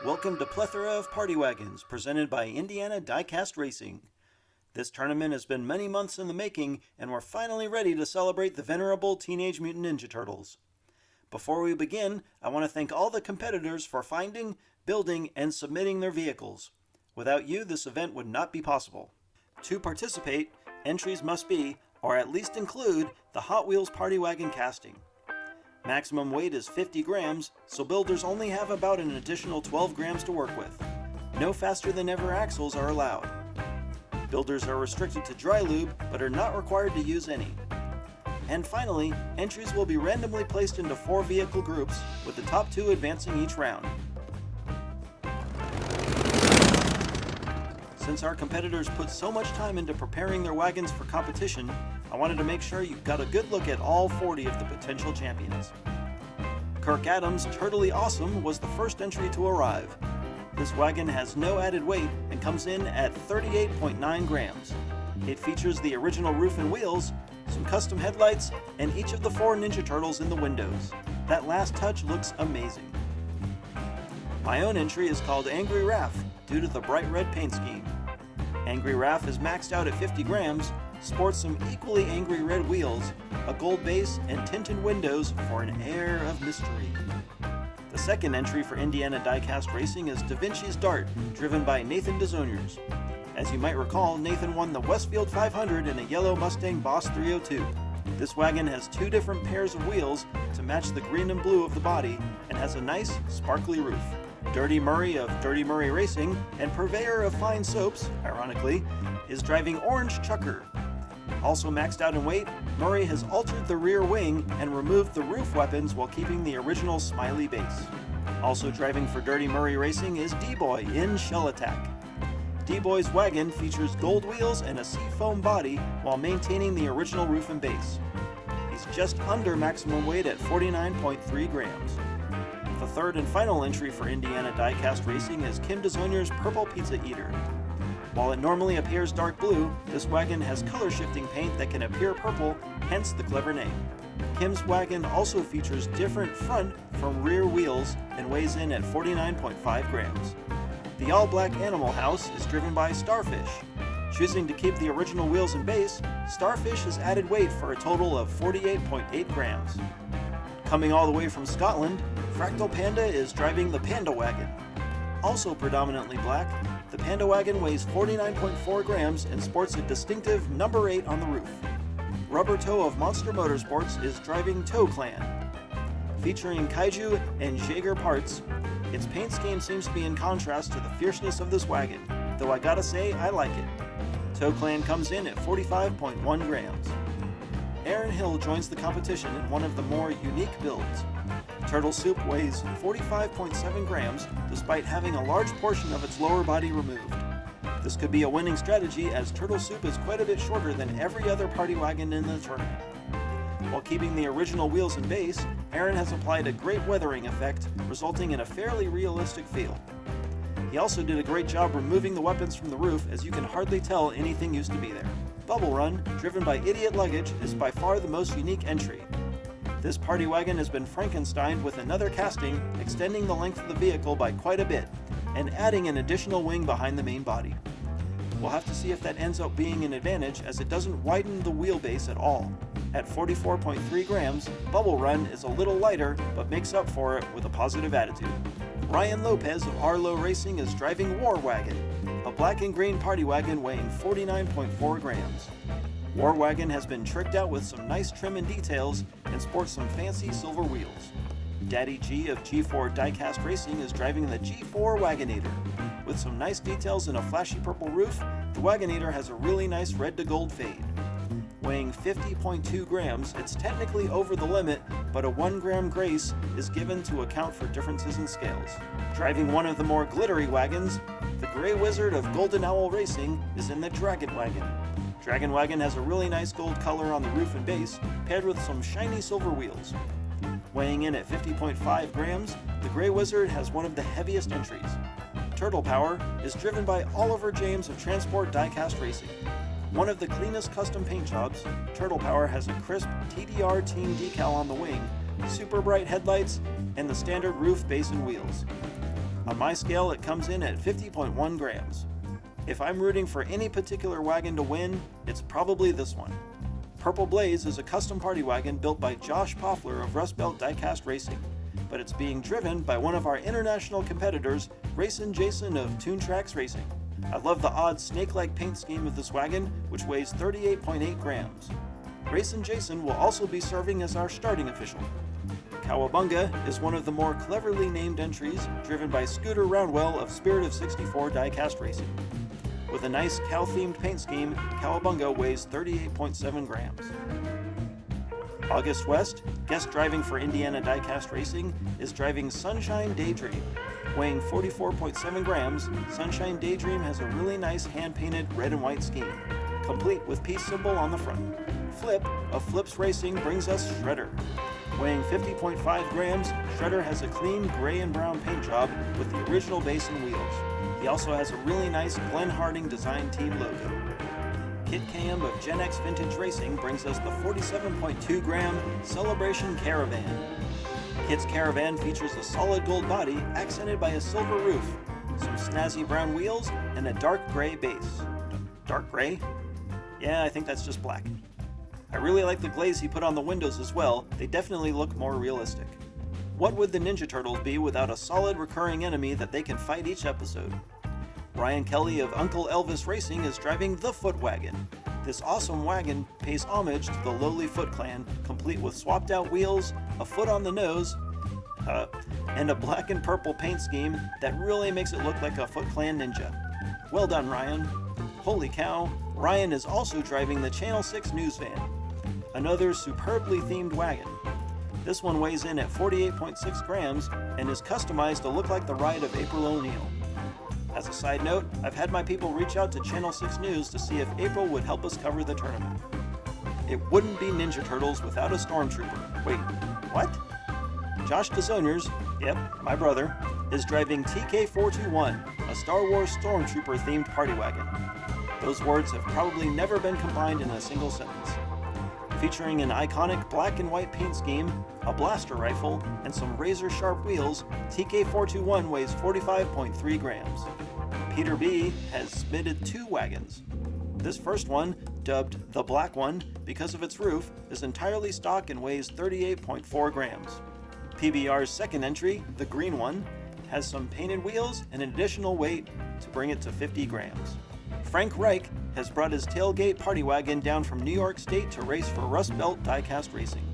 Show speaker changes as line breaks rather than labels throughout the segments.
Welcome to Plethora of Party Wagons, presented by Indiana Diecast Racing. This tournament has been many months in the making, and we're finally ready to celebrate the venerable Teenage Mutant Ninja Turtles. Before we begin, I want to thank all the competitors for finding, building, and submitting their vehicles. Without you, this event would not be possible. To participate, entries must be, or at least include, the Hot Wheels Party Wagon casting. Maximum weight is 50 grams, so builders only have about an additional 12 grams to work with. No faster than ever axles are allowed. Builders are restricted to dry lube, but are not required to use any. And finally, entries will be randomly placed into 4 vehicle groups, with the top 2 advancing each round. Since our competitors put so much time into preparing their wagons for competition, I wanted to make sure you got a good look at all 40 of the potential champions. Kirk Adams' Turtly Awesome was the first entry to arrive. This wagon has no added weight and comes in at 38.9 grams. It features the original roof and wheels, some custom headlights, and each of the 4 Ninja Turtles in the windows. That last touch looks amazing. My own entry is called Angry Raph, due to the bright red paint scheme. Angry Raph is maxed out at 50 grams, sports some equally angry red wheels, a gold base, and tinted windows for an air of mystery. The second entry for Indiana Diecast Racing is Da Vinci's Dart, driven by Nathan DeZoniers. As you might recall, Nathan won the Westfield 500 in a yellow Mustang Boss 302. This wagon has 2 different pairs of wheels to match the green and blue of the body, and has a nice, sparkly roof. Dirty Murray of Dirty Murray Racing, and purveyor of fine soaps, ironically, is driving Orange Chucker. Also maxed out in weight, Murray has altered the rear wing and removed the roof weapons while keeping the original Smiley base. Also driving for Dirty Murray Racing is D-Boy in Shell Attack. D-Boy's wagon features gold wheels and a seafoam body while maintaining the original roof and base. He's just under maximum weight at 49.3 grams. The third and final entry for Indiana Diecast Racing is Kim DeZonier's Purple Pizza Eater. While it normally appears dark blue, this wagon has color-shifting paint that can appear purple, hence the clever name. Kim's wagon also features different front from rear wheels and weighs in at 49.5 grams. The all-black Animal House is driven by Starfish. Choosing to keep the original wheels and base, Starfish has added weight for a total of 48.8 grams. Coming all the way from Scotland, Fractal Panda is driving the Panda Wagon. Also predominantly black, the Panda Wagon weighs 49.4 grams and sports a distinctive number 8 on the roof. Rubber Toe of Monster Motorsports is driving Toe Clan. Featuring Kaiju and Jaeger parts, its paint scheme seems to be in contrast to the fierceness of this wagon, though I gotta say, I like it. Toe Clan comes in at 45.1 grams. Aaron Hill joins the competition in one of the more unique builds. Turtle Soup weighs 45.7 grams despite having a large portion of its lower body removed. This could be a winning strategy as Turtle Soup is quite a bit shorter than every other party wagon in the tournament. While keeping the original wheels and base, Aaron has applied a great weathering effect, resulting in a fairly realistic feel. He also did a great job removing the weapons from the roof, as you can hardly tell anything used to be there. Bubble Run, driven by Idiot Luggage, is by far the most unique entry. This party wagon has been Frankensteined with another casting, extending the length of the vehicle by quite a bit, and adding an additional wing behind the main body. We'll have to see if that ends up being an advantage, as it doesn't widen the wheelbase at all. At 44.3 grams, Bubble Run is a little lighter, but makes up for it with a positive attitude. Ryan Lopez of Arlo Racing is driving War Wagon, a black and green party wagon weighing 49.4 grams. War Wagon has been tricked out with some nice trim and details and sports some fancy silver wheels. Daddy G of G4 Diecast Racing is driving the G4 Wagonator. With some nice details and a flashy purple roof, the Wagonator has a really nice red to gold fade. Weighing 50.2 grams, it's technically over the limit, but a 1 gram grace is given to account for differences in scales. Driving one of the more glittery wagons, the Grey Wizard of Golden Owl Racing is in the Dragon Wagon. Dragon Wagon has a really nice gold color on the roof and base, paired with some shiny silver wheels. Weighing in at 50.5 grams, the Grey Wizard has one of the heaviest entries. Turtle Power is driven by Oliver James of Transport Diecast Racing. One of the cleanest custom paint jobs, Turtle Power has a crisp TDR Team decal on the wing, super bright headlights, and the standard roof, base, and wheels. On my scale, it comes in at 50.1 grams. If I'm rooting for any particular wagon to win, it's probably this one. Purple Blaze is a custom party wagon built by Josh Poffler of Rust Belt Diecast Racing, but it's being driven by one of our international competitors, Racin' Jason of Toon Tracks Racing. I love the odd snake-like paint scheme of this wagon, which weighs 38.8 grams. Racin' Jason will also be serving as our starting official. Cowabunga is one of the more cleverly named entries, driven by Scooter Roundwell of Spirit of 64 Diecast Racing. With a nice cow-themed paint scheme, Cowabunga weighs 38.7 grams. August West, guest driving for Indiana Diecast Racing, is driving Sunshine Daydream. Weighing 44.7 grams, Sunshine Daydream has a really nice hand-painted red and white scheme, complete with peace symbol on the front. Flip of Flips Racing brings us Shredder. Weighing 50.5 grams, Shredder has a clean gray and brown paint job with the original base and wheels. He also has a really nice Glenn Harding design team logo. Kit KM of Gen X Vintage Racing brings us the 47.2 gram Celebration Caravan. Kit's Caravan features a solid gold body accented by a silver roof, some snazzy brown wheels, and a dark gray base. Dark gray? Yeah, I think that's just black. I really like the glaze he put on the windows as well. They definitely look more realistic. What would the Ninja Turtles be without a solid recurring enemy that they can fight each episode? Ryan Kelly of Uncle Elvis Racing is driving the Foot Wagon. This awesome wagon pays homage to the lowly Foot Clan, complete with swapped out wheels, a foot on the nose, and a black and purple paint scheme that really makes it look like a Foot Clan ninja. Well done, Ryan. Holy cow, Ryan is also driving the Channel 6 news van. Another superbly themed wagon. This one weighs in at 48.6 grams and is customized to look like the ride of April O'Neil. As a side note, I've had my people reach out to Channel 6 News to see if April would help us cover the tournament. It wouldn't be Ninja Turtles without a Stormtrooper. Wait, what? Josh DeZoniers, yep, my brother, is driving TK421, a Star Wars Stormtrooper themed party wagon. Those words have probably never been combined in a single sentence. Featuring an iconic black and white paint scheme, a blaster rifle, and some razor-sharp wheels, TK421 weighs 45.3 grams. Peter B. has submitted 2 wagons. This first one, dubbed the Black One because of its roof, is entirely stock and weighs 38.4 grams. PBR's second entry, the Green One, has some painted wheels and an additional weight to bring it to 50 grams. Frank Reich has brought his tailgate party wagon down from New York State to race for Rust Belt Diecast Racing.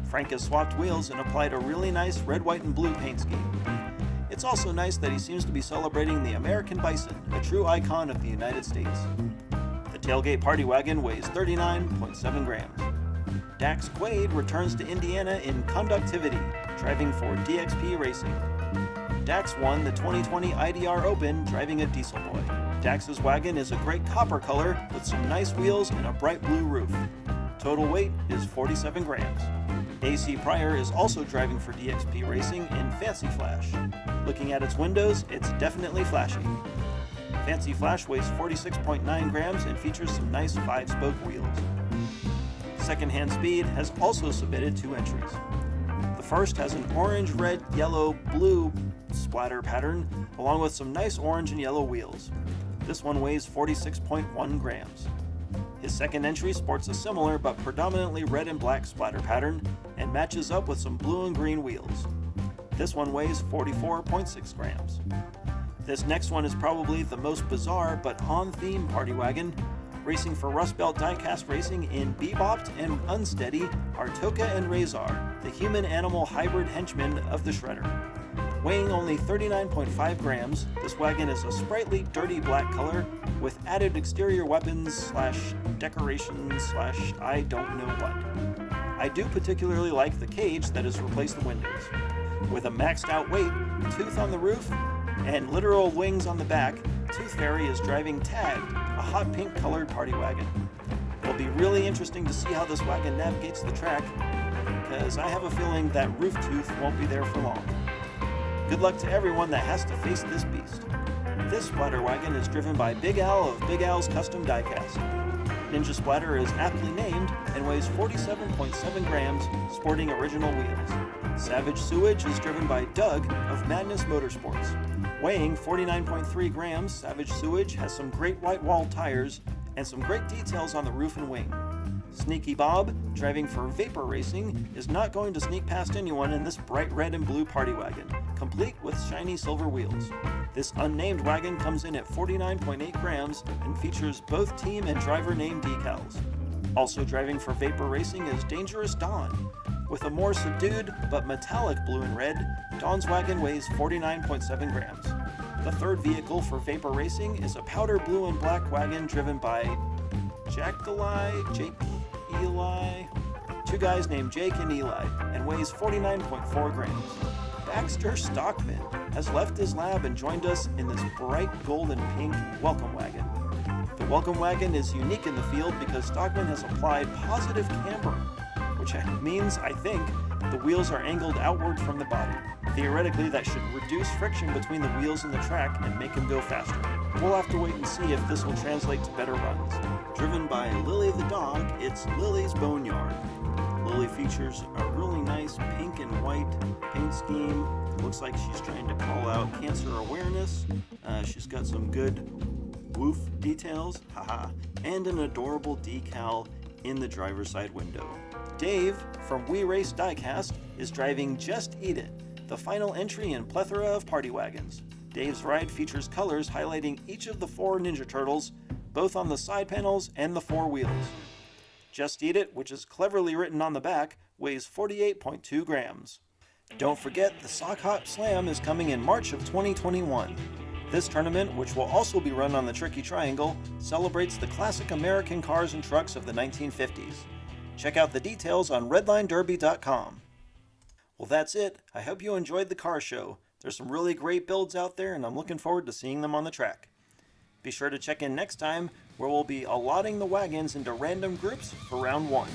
Frank has swapped wheels and applied a really nice red, white, and blue paint scheme. It's also nice that he seems to be celebrating the American bison, a true icon of the United States. The tailgate party wagon weighs 39.7 grams. Dax Quaid returns to Indiana in Conductivity, driving for DXP Racing. Dax won the 2020 IDR Open driving a Diesel Boy. Dax's wagon is a great copper color with some nice wheels and a bright blue roof. Total weight is 47 grams. AC Pryor is also driving for DXP Racing in Fancy Flash. Looking at its windows, it's definitely flashy. Fancy Flash weighs 46.9 grams and features some nice 5-spoke wheels. Secondhand Speed has also submitted 2 entries. The first has an orange, red, yellow, blue splatter pattern, along with some nice orange and yellow wheels. This one weighs 46.1 grams. His second entry sports a similar but predominantly red and black splatter pattern and matches up with some blue and green wheels. This one weighs 44.6 grams. This next one is probably the most bizarre but on-theme party wagon. Racing for Rust Belt Diecast Racing in Bebopped and Unsteady are Toka and Razor, the human-animal hybrid henchmen of the Shredder. Weighing only 39.5 grams, this wagon is a sprightly, dirty black color with added exterior weapons / decorations / I don't know what. I do particularly like the cage that has replaced the windows. With a maxed out weight, tooth on the roof, and literal wings on the back, Tooth Fairy is driving Tagged, a hot pink colored party wagon. It'll be really interesting to see how this wagon navigates the track, because I have a feeling that Roof Tooth won't be there for long. Good luck to everyone that has to face this beast. This splatter wagon is driven by Big Al of Big Al's Custom Diecast. Ninja Splatter is aptly named and weighs 47.7 grams, sporting original wheels. Savage Sewage is driven by Doug of Madness Motorsports. Weighing 49.3 grams, Savage Sewage has some great white wall tires and some great details on the roof and wing. Sneaky Bob, driving for Vapor Racing, is not going to sneak past anyone in this bright red and blue party wagon, complete with shiny silver wheels. This unnamed wagon comes in at 49.8 grams and features both team and driver name decals. Also driving for Vapor Racing is Dangerous Dawn. With a more subdued but metallic blue and red, Dawn's wagon weighs 49.7 grams. The third vehicle for Vapor Racing is a powder blue and black wagon driven by Jake, Eli, two guys named Jake and Eli, and weighs 49.4 grams. Baxter Stockman has left his lab and joined us in this bright gold and pink welcome wagon. The welcome wagon is unique in the field because Stockman has applied positive camber, which means, I think, the wheels are angled outward from the body. Theoretically, that should reduce friction between the wheels and the track and make them go faster. We'll have to wait and see if this will translate to better runs. Driven by Lily the dog, it's Lily's Boneyard. Lily features a really nice pink and white paint scheme. Looks like she's trying to call out cancer awareness. She's got some good woof details, and an adorable decal in the driver's side window. Dave from We Race Diecast is driving Just Eat It, the final entry in Plethora of party wagons. Dave's ride features colors highlighting each of the 4 Ninja Turtles, both on the side panels and the 4 wheels. Just Eat It, which is cleverly written on the back, weighs 48.2 grams. Don't forget the Sock Hop Slam is coming in March of 2021. This tournament, which will also be run on the Tricky Triangle, celebrates the classic American cars and trucks of the 1950s. Check out the details on redlinederby.com. Well, that's it. I hope you enjoyed the car show. There's some really great builds out there, and I'm looking forward to seeing them on the track. Be sure to check in next time, where we'll be allotting the wagons into random groups for round 1.